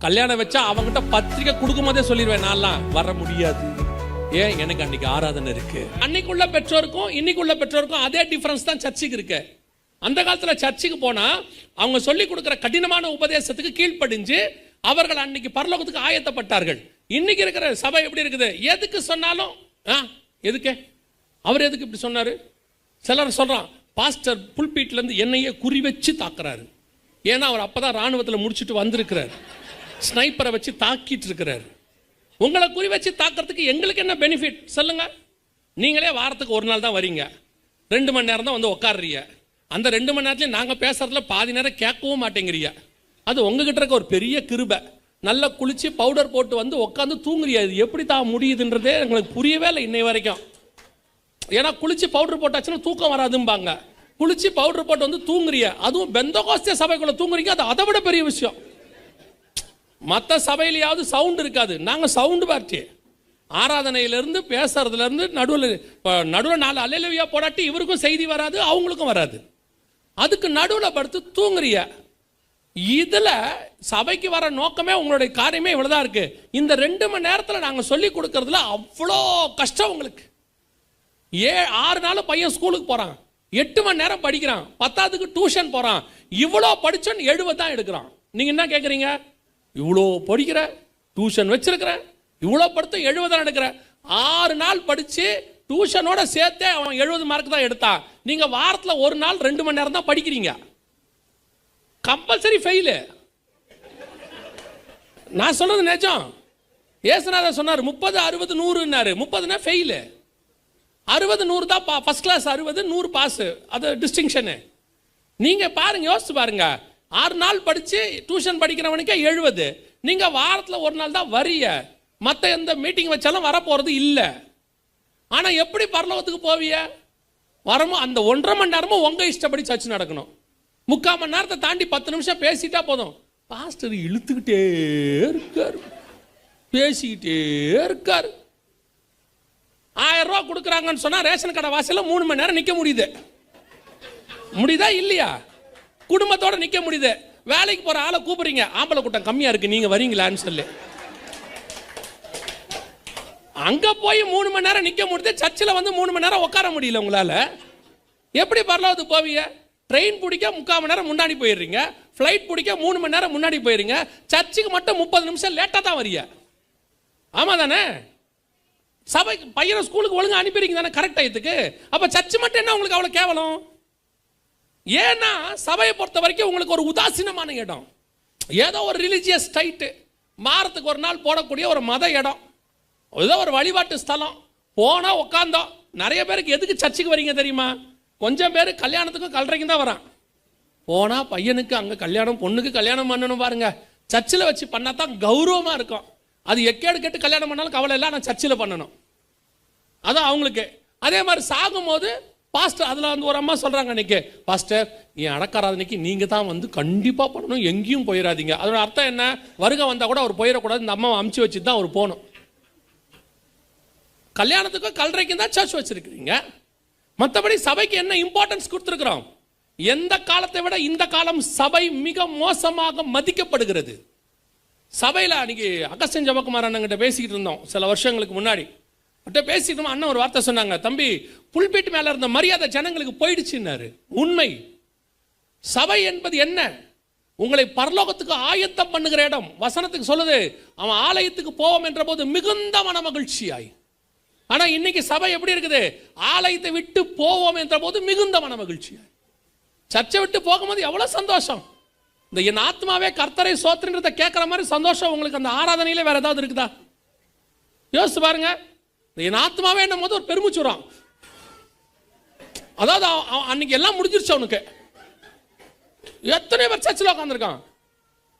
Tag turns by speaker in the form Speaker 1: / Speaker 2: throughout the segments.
Speaker 1: கல்யாணம் வச்சா அவங்ககிட்ட பத்திரிக்கை கொடுக்கும் போதே சொல்லிடுவேன், நான்லாம் வர முடியாது. ஏன்? எனக்கு அன்னைக்கு ஆராதனை இருக்கு. அன்னைக்குள்ள பெற்றோருக்கும் இன்னைக்குள்ள பெற்றோருக்கும் அதே டிஃபரன்ஸ் தான் சர்ச்சுக்கு இருக்கு. அந்த காலத்துல சர்ச்சுக்கு போனா அவங்க சொல்லி கொடுக்கிற கடினமான உபதேசத்துக்கு கீழ்ப்படிஞ்சு அவர்கள் அன்னைக்கு பரலோகத்துக்கு ஆயத்தப்பட்டார்கள். இன்னைக்கு இருக்கிற சபை எப்படி இருக்குது? எதுக்கு சொன்னாலும் எதுக்கு அவர் எதுக்கு இப்படி சொன்னாரு? சிலர் சொல்றான், பாஸ்டர் புல்பீட்ல இருந்து என்னையே குறி வச்சு தாக்குறாரு. ஏன்னா அவர் அப்பதான் ராணுவத்தில் முடிச்சுட்டு வந்திருக்கிறார், ஸ்னைப்பரை வச்சு தாக்கிட்டு இருக்கிறார். உங்களை குறி வச்சு தாக்கிறதுக்கு எங்களுக்கு என்ன பெனிஃபிட் சொல்லுங்க? நீங்களே வாரத்துக்கு ஒரு நாள் தான் வரீங்க, 2 மணி நேரம் தான் வந்து உட்காடுறீங்க. அந்த 2 மணி நேரத்துல நாங்கள் பேசுறதுல பாதி நேரம் கேட்கவும் மாட்டேங்கிறீங்க. அது உங்ககிட்ட இருக்க ஒரு பெரிய கிருபை. நல்லா குளிச்சு பவுடர் போட்டு வந்து உட்காந்து தூங்குறியா? இது எப்படி தான் முடியுதுன்றதே எங்களுக்கு புரியவே இல்லை இன்னை வரைக்கும். ஏன்னா குளிச்சு பவுடர் போட்டாச்சுன்னா தூக்கம் வராதும்பாங்க. குளிச்சு பவுடர் போட்டு வந்து தூங்குறிய, அதுவும் பெந்தகோஸ்தே சபைக்குள்ள தூங்குறீங்க, அது அதை விட பெரிய விஷயம். மற்ற சபையிலையாவது சவுண்ட் இருக்காது, நாங்கள் சவுண்டு பார்ட்டி. ஆராதனையிலிருந்து பேசுறதுலேருந்து நடுவில் 4 அல்லேலூயா போடாட்டி இவருக்கும் செய்தி வராது, அவங்களுக்கும் வராது. அதுக்கு நடுவில் படுத்து தூங்குறிய. இதில் சபைக்கு வர நோக்கமே உங்களுடைய காரியமே இவ்வளோதான் இருக்கு. இந்த 2 மணி நேரத்தில் நாங்கள் சொல்லி கொடுக்கறதுல அவ்வளோ கஷ்டம் உங்களுக்கு. 6 நாள் பையன் ஸ்கூலுக்கு போகிறான், 8 மணி நேரம் படிக்கிறான், 10க்கு டியூஷன் போகிறான். இவ்வளோ படிச்சோன்னு 70 தான் எடுக்கிறான். நீங்கள் என்ன கேட்குறீங்க? இவ்வளோ படிக்கிற, டியூஷன் வச்சிருக்கிறேன், இவ்வளோ படுத்து 70 தான் எடுக்கிறேன். 6 நாள் படித்து டியூஷனோட சேர்த்தே அவன் 70 மார்க் தான் எடுத்தான். நீங்கள் வாரத்தில் ஒரு நாள் 2 மணி நேரம் தான் படிக்கிறீங்க, கம்பல்சரி ஃபெயிலு. நான் சொல்றது நிஜம். ஏசுநாதர் சொன்னார் 30, 60, 100ன்னாரு. 30னா ஃபெயிலு, 60, 100 தான் ஃபர்ஸ்ட் கிளாஸ். 60, 100 பாஸ், அது டிஸ்டிங்ஷனு. நீங்கள் பாருங்க, யோசிச்சு பாருங்க. 6 நாள் படித்து டியூஷன் படிக்கிறவனுக்கே 70. நீங்கள் வாரத்தில் ஒரு நாள் தான் வரிய, மற்ற எந்த மீட்டிங் வச்சாலும் வரப்போகிறது இல்லை. ஆனால் எப்படி பரலோகத்துக்கு போவிய? வரமோ அந்த 1.5 மணி நேரமும் உங்கள் இஷ்டப்படி சர்ச்சு நடக்கணும். 3/4 மணி நேரத்தை தாண்டி 10 நிமிஷம் பேசிட்டா போதும். பாஸ்டர் இழுத்துக்கிட்டே இருக்கார், பேசிக்கிட்டே இருக்கார். 1000 ரூபா கொடுக்குறாங்கன்னு சொன்னால் ரேஷன் கடை வாசலில் 3 மணி நேரம் நிற்க முடியுது. முடியுதா இல்லையா? குடும்பத்தோட நிற்க முடியுது. வேலைக்கு போகிற ஆளை கூப்பிடுறீங்க, ஆம்பளை கூட்டம் கம்மியாக இருக்குது, நீங்கள் வரீங்களான்னு சொல்லி. அங்கே போய் 3 மணி நேரம் நிற்க முடியுது, சர்ச்சில் வந்து 3 மணி நேரம் உட்கார முடியல உங்களால். எப்படி பரலோகத்துக்கு போவீங்க? ட்ரெயின் பிடிக்க 3/4 மணி நேரம் முன்னாடி போயிடுறீங்க, ஃப்ளைட் பிடிக்க 3 மணி நேரம் முன்னாடி போயிடுறீங்க, சர்ச்சுக்கு மட்டும் 30 நிமிஷம் லேட்டாக தான் வரீங்க. ஆமாம் தானே? சபைக்கு பையனை ஸ்கூலுக்கு ஒழுங்காக அனுப்பிடுறீங்க தானே கரெக்ட் டயத்துக்கு. அப்போ சர்ச்சு மட்டும் என்ன உங்களுக்கு அவ்வளோ கேவலம்? ஏன்னா சபையை பொறுத்த வரைக்கும் உங்களுக்கு ஒரு உதாசீனமான இடம், ஏதோ ஒரு ரிலிஜியஸ் டைட்டு, வாரத்துக்கு ஒரு நாள் போடக்கூடிய ஒரு மத இடம், ஏதோ ஒரு வழிபாட்டு ஸ்தலம். போனால் உட்காந்தோம். நிறைய பேருக்கு எதுக்கு சர்ச்சுக்கு வரீங்க தெரியுமா? கொஞ்சம் பேர் கல்யாணத்துக்கும் கல்றைக்கும் தான் வரான். போனால் பையனுக்கு அங்கே கல்யாணம், பொண்ணுக்கு கல்யாணம் பண்ணணும் பாருங்க, சர்ச்சில் வச்சு பண்ணால் தான் கௌரவமாக இருக்கும். அது எக்கேடு கேட்டு கல்யாணம் பண்ணாலும் கவலை இல்லை, நான் சர்ச்சில் பண்ணணும், அதான் அவங்களுக்கு. அதே மாதிரி சாகும்போது பாஸ்டர், அதில் வந்து ஒரு அம்மா சொல்கிறாங்க அன்றைக்கி, பாஸ்டர் என் அடக்காராதனைக்கு நீங்கள் தான் வந்து கண்டிப்பாக பண்ணணும், எங்கேயும் போயிடாதீங்க. அதோட அர்த்தம் என்ன? வருகை வந்தால் கூட அவர் போயிடக்கூடாது, இந்த அம்மாவை அமுச்சு வச்சு தான் அவர் போகணும். கல்யாணத்துக்கும் கல்றைக்கும் தான் சர்ச் வச்சுருக்கிறீங்க, மற்றபடி சபைக்கு என்ன இம்பார்ட்டன்ஸ் கொடுத்துருக்குறோம்? எந்த காலத்தை விட இந்த காலம் சபை மிக மோசமாக மதிக்கப்படுகிறது. சபையில் அன்றைக்கி அகஸ்டின் ஜெபக்குமார் அண்ணங்கிட்ட பேசிக்கிட்டு இருந்தோம் சில வருஷங்களுக்கு முன்னாடி. பேசிட்டு அண்ணன் ஒரு வார்த்தை சொன்னாங்க, தம்பி புல்பீட் மேல இருந்த மரியாதை ஜனங்களுக்கு போயிடுச்சுன்னாரு. உண்மை. சபை என்பது என்ன? உங்களை பரலோகத்துக்கு ஆயத்தம் பண்ணுகிற இடம். வசனத்துக்கு சொல்லுது, அவன் ஆலயத்துக்கு போவோம் என்ற போது மிகுந்த மன மகிழ்ச்சியாய். ஆனா இன்னைக்கு சபை எப்படி இருக்குது? ஆலயத்தை விட்டு போவோம் என்ற போது மிகுந்த மன மகிழ்ச்சியாய். சர்ச்சை விட்டு போகும்போது எவ்வளவு சந்தோஷம். இந்த என் ஆத்மாவே கர்த்தரை சோத்திரன்றதை கேட்கிற மாதிரி சந்தோஷம் உங்களுக்கு அந்த ஆராதனையில வேற ஏதாவது இருக்குதா? யோசிச்சு பாருங்க. என் ஆத்மாவே என்னும் போது ஒரு பெருமிச்சுறான். அதாவது அன்னைக்கு எல்லாம் முடிஞ்சிருச்சு அவனுக்கு. எத்தனை பேர் சர்ச்சில் உட்காந்துருக்கான்.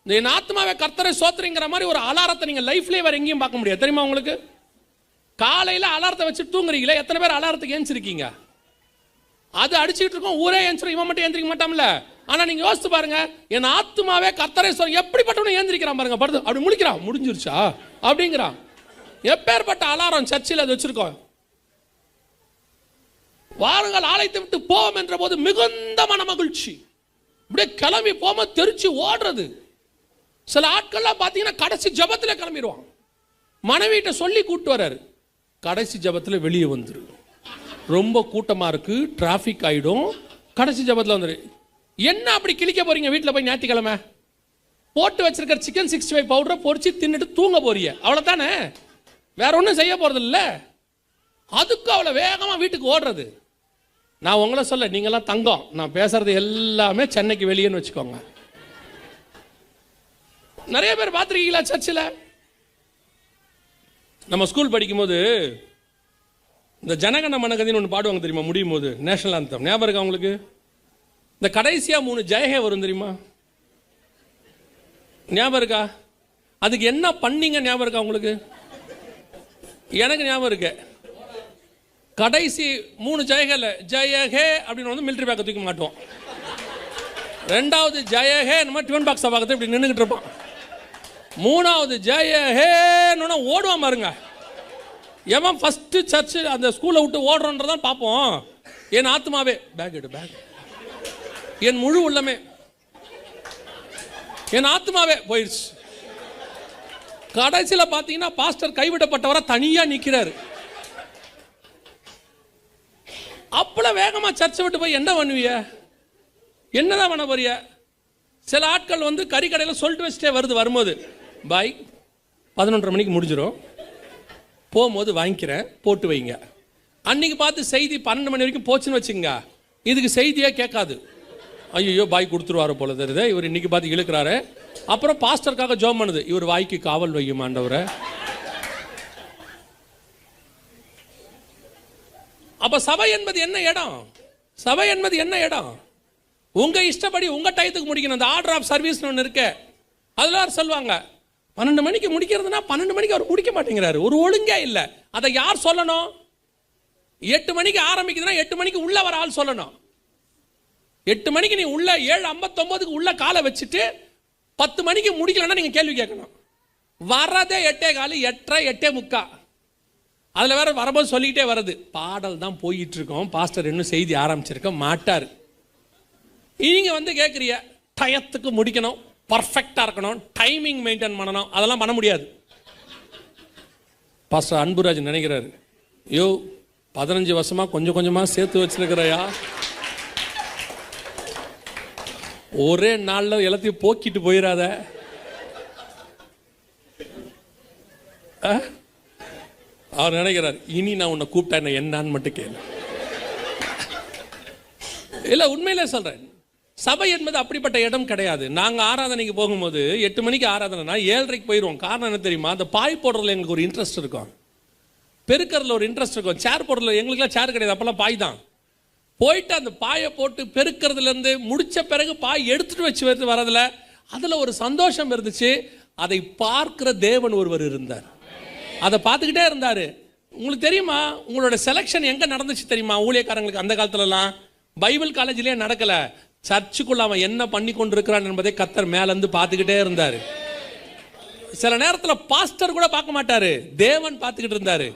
Speaker 1: இந்த என் ஆத்மாவே கர்த்தரை சோத்திரங்கிற மாதிரி ஒரு அலாரத்தை நீங்க லைஃப்லேயே வேற எங்கேயும் பார்க்க முடியாது தெரியுமா உங்களுக்கு? காலையில் அலாரத்தை வச்சு தூங்குறீங்களே, எத்தனை பேர் அலாரத்துக்கு ஏஞ்சிருக்கீங்க? அது அடிச்சுக்கிட்டு இருக்கோம், ஊரே ஏஞ்சிரும், இவன் மட்டும் ஏந்திரிக்க மாட்டான்ல. ஆனா நீங்க யோசிச்சு பாருங்க, என் ஆத்மாவே கர்த்தரை எப்படிப்பட்டவனும் ஏந்திரிக்கிறான் பாருங்க. படுத்து அப்படி முடிக்கிறான், முடிஞ்சிருச்சா அப்படிங்கிறான். எப்பேற்பட்ட அலாரம் சர்ச்சில் அது வச்சிருக்கோம். வாருங்கள் ஆலயத்தை விட்டு போவோம் என்ற போது மிகுந்த மன மகிழ்ச்சி. இப்படியே கிளம்பி போமா தெரிச்சு ஓடுறது. சில ஆட்கள்லாம் பார்த்தீங்கன்னா கடைசி ஜபத்தில் கிளம்பிடுவான். மனைவிட்ட சொல்லி கூப்பிட்டு வர்றாரு, கடைசி ஜபத்தில் வெளியே வந்துரு, ரொம்ப கூட்டமாக இருக்கு, டிராஃபிக் ஆகிடும், கடைசி ஜபத்தில் வந்துரு. என்ன அப்படி கிழிக்க போறீங்க? வீட்டில் போய் ஞாயிற்றுக்கிழமை போட்டு வச்சிருக்கிற சிக்கன் 65 பவுடரை பொறிச்சு தின்னுட்டு தூங்க போறீங்க, அவ்வளோதானே, வேற ஒன்றும் செய்ய போறது இல்லை. அதுக்கு அவ்வளோ வேகமாக வீட்டுக்கு ஓடுறது. நான் உங்களை சொல்ல, நீங்களாம் தங்கம், நான் பேசுறது எல்லாமே சென்னைக்கு வெளியேன்னு வச்சுக்கோங்க. நிறைய பேர் பார்த்துருக்கீங்களா சர்ச்சில்? நம்ம ஸ்கூல் படிக்கும்போது இந்த ஜனகண மனகதின்னு ஒன்று பாடுவாங்க தெரியுமா? முடியும் போது நேஷனல் ஆந்தம் ஞாபகம் இருக்கா உங்களுக்கு? இந்த கடைசியாக 3 ஜெயகே வரும் தெரியுமா? ஞாபகம் இருக்கா? அதுக்கு என்ன பண்ணீங்க ஞாபகம் இருக்கா உங்களுக்கு? எனக்கு ஞாபகம் இருக்கு. கடைசி 3 ஜெயகேல ஜெயஹே அப்படின்னு வந்து மிலிட்டரி பேக்கை தூக்கி மாட்டுவோம். 2வது ஜெயஹே நம்ம டியூன் பாக்ஸ் பார்க்கறது இப்படி நின்றுக்கிட்டு இருப்பான். 3வது ஜெயஹேன்னு ஓடுவான் பாருங்க. எவன் ஃபர்ஸ்ட் சர்ச் அந்த ஸ்கூலை விட்டு ஓடுறோன்றதான் பார்ப்போம். என் ஆத்மாவே பேக் எடு, பேக், என் முழு உள்ளமே, என் ஆத்மாவே போயிடுச்சு. கடைசியில் பார்த்தீங்கன்னா பாஸ்டர் கைவிடப்பட்டவரை தனியா நிற்கிறாரு. அப்பள வேகமா சர்ச்சை விட்டு போய் என்ன பண்ணுவிய? என்னதான் பண்ண போறிய? சில ஆட்கள் வந்து கறி கடையில் சொல்லிட்டு வச்சுட்டே வரும்போது, பாய் 11:30 மணிக்கு முடிஞ்சிடும், போகும்போது வாங்கிக்கிறேன், போட்டு வைங்க. அன்னைக்கு பார்த்து செய்தி 12 மணி வரைக்கும் போச்சுன்னு வச்சுங்க, இதுக்கு செய்தியே கேட்காது. ஐயோ பாய் கொடுத்துருவாரு போல தெரியுது, இவர் இன்னைக்கு பார்த்து இழுக்கிறாரு. அப்புறம் பாஸ்டருக்காக ஜோம் பண்ணுது, இவர் வாய்க்கு காவல் வையும் ஆண்டவரை. அப்ப சபை என்பது என்ன இடம்? சபை என்பது என்ன இடம்? உங்க இஷ்டப்படி உங்க டயத்துக்கு முடிக்கணும். அந்த ஆர்டர் ஆஃப் சர்வீஸ் ஒன்று இருக்கு. அதுல சொல்லுவாங்க 12 மணிக்கு முடிக்கிறதுனா 12 மணிக்கு அவர் முடிக்க மாட்டேங்கிறாரு. ஒரு ஒழுங்கே இல்லை. அதை யார் சொல்லணும்? 8 மணிக்கு ஆரம்பிக்குதுன்னா 8 மணிக்கு உள்ள வர ஆள் சொல்லணும். 8 மணிக்கு நீ உள்ள 7:59க்கு உள்ள காலை வச்சுட்டு 10 மணிக்கு முடிக்கலன்னா நீங்க கேள்வி கேட்கணும். வரதே 8:15, 8:30, 8:45. அதுல வேற வரும்போது சொல்லிக்கிட்டே வருது, பாடல் தான் போயிட்டு இருக்கோம், பாஸ்டர் இன்னும் செய்தி ஆரம்பிச்சிருக்க மாட்டார். நீங்க வந்து கேட்குறீங்க டயத்துக்கு முடிக்கணும், பர்ஃபெக்டா இருக்கணும், டைமிங் மெயின்டைன் பண்ணணும். அதெல்லாம் பண்ண முடியாது. பாஸ்டர் அன்புராஜ் நினைக்கிறாரு, யோ 15 வருஷமா கொஞ்சம் கொஞ்சமா சேர்த்து வச்சிருக்கிறையா, ஒரே நாள்ல எல்லாத்தையும் போக்கிட்டு போயிடாத. அவர் நினைக்கிறார், இனி நான் உன்னை கூப்பிட்டேன் என்னன்னு மட்டும் கேளு. இல்ல உண்மையிலே சொல்றேன், சபை என்பது அப்படிப்பட்ட இடம் கிடையாது. நாங்க ஆராதனைக்கு போகும்போது 8 மணிக்கு ஆராதனைனா 7:30க்கு போயிடுவோம். காரணம் என்ன தெரியுமா? அந்த பாய் போடுறதுல எங்களுக்கு ஒரு இன்ட்ரெஸ்ட் இருக்கும், பெருக்கிறதுல ஒரு இன்ட்ரெஸ்ட் இருக்கும். சேர் போடுறதுல எங்களுக்குலாம் சேர் கிடையாது, அப்பெல்லாம் பாய் தான். போயிட்டு அந்த பாயை போட்டு பெருக்கிறதுல இருந்து முடிச்ச பிறகு பாய் எடுத்துட்டு வச்சு வரதுல அதுல ஒரு சந்தோஷம் இருந்துச்சு. அதை பார்க்கிற தேவன் ஒருவர் இருந்தார், அதை பார்த்துக்கிட்டே இருந்தாரு. உங்களுக்கு தெரியுமா, உங்களோட செலக்ஷன் எங்க நடந்துச்சு தெரியுமா? ஊழியக்காரங்களுக்கு அந்த காலத்துலலாம் பைபிள் காலேஜ்லயே நடக்கல, சர்ச்சுக்குள்ள அவன் என்ன பண்ணி கொண்டிருக்கிறான் என்பதை கர்த்தர் மேல இருந்து பார்த்துக்கிட்டே இருந்தாரு. சில நேரத்தில் பாஸ்டர் கூட பார்க்க மாட்டாரு, தேவன் பார்த்துக்கிட்டு இருந்தாரு.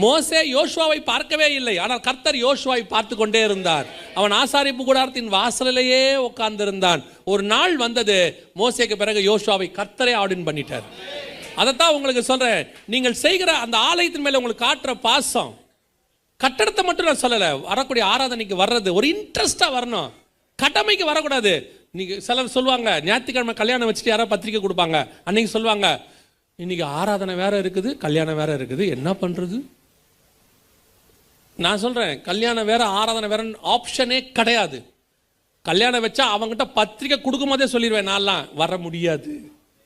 Speaker 1: மோசே யோசுவாவை பார்க்கவே இல்லை, ஆனால் கர்த்தர் யோசுவாவை பார்த்து கொண்டே இருந்தார். அவன் ஆசாரிப்பு கூடாரத்தின் வாசலிலேயே உட்கார்ந்து இருந்தான். ஒரு நாள் வந்தது, மோசேக்கு பிறகு யோசுவாவை கர்த்தரே ஆர்டின் பண்ணிட்டார். அதைத்தான் உங்களுக்கு சொல்றேன், நீங்கள் செய்கிற அந்த ஆலயத்தின் மேல உங்களுக்கு காட்டுற பாசம், கட்டடத்தை மட்டும் நான் சொல்லல, வரக்கூடிய ஆராதனைக்கு வர்றது ஒரு இன்ட்ரெஸ்டா வரணும், கடமைக்கு வரக்கூடாது. நீங்க சிலர் சொல்லுவாங்க, ஞாயிற்றுக்கிழமை கல்யாணம் வச்சுட்டு யாராவது பத்திரிக்கை கொடுப்பாங்க, அன்னைக்கு சொல்லுவாங்க இன்னைக்கு ஆராதனை வேற இருக்குது, கல்யாணம் வேற இருக்குது, என்ன பண்றது? நான் சொல்றேன், கல்யாணம் வேற ஆராதனை வேற ஆப்ஷனே கிடையாது. கல்யாணம் வச்சா அவங்ககிட்ட பத்திரிக்கை கொடுக்கும் போதே சொல்லிடுவேன், நான்லாம் வர முடியாது,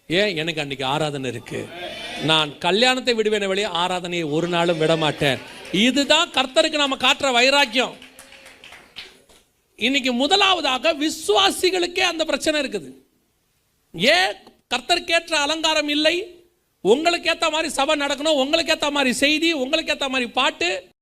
Speaker 1: ஏன் எனக்கு அன்னைக்கு ஆராதனை இருக்கு, நான் கல்யாணத்தை விடுவேன் வெளியே, ஆராதனையை ஒரு நாளும் விட மாட்டேன். இதுதான் கர்த்தருக்கு நாம காட்டுற வைராக்கியம். இன்னைக்கு முதலாவதாக விசுவாசிகளுக்கே அந்த பிரச்சனை இருக்குது. ஏன் கர்த்தருக்கு ஏற்ற அலங்காரம் இல்லை? உங்களுக்கு ஏற்ற மாதிரி சபை நடக்கணும், உங்களுக்கு ஏற்ற மாதிரி செய்தி, உங்களுக்கு ஏற்ற மாதிரி பாட்டு.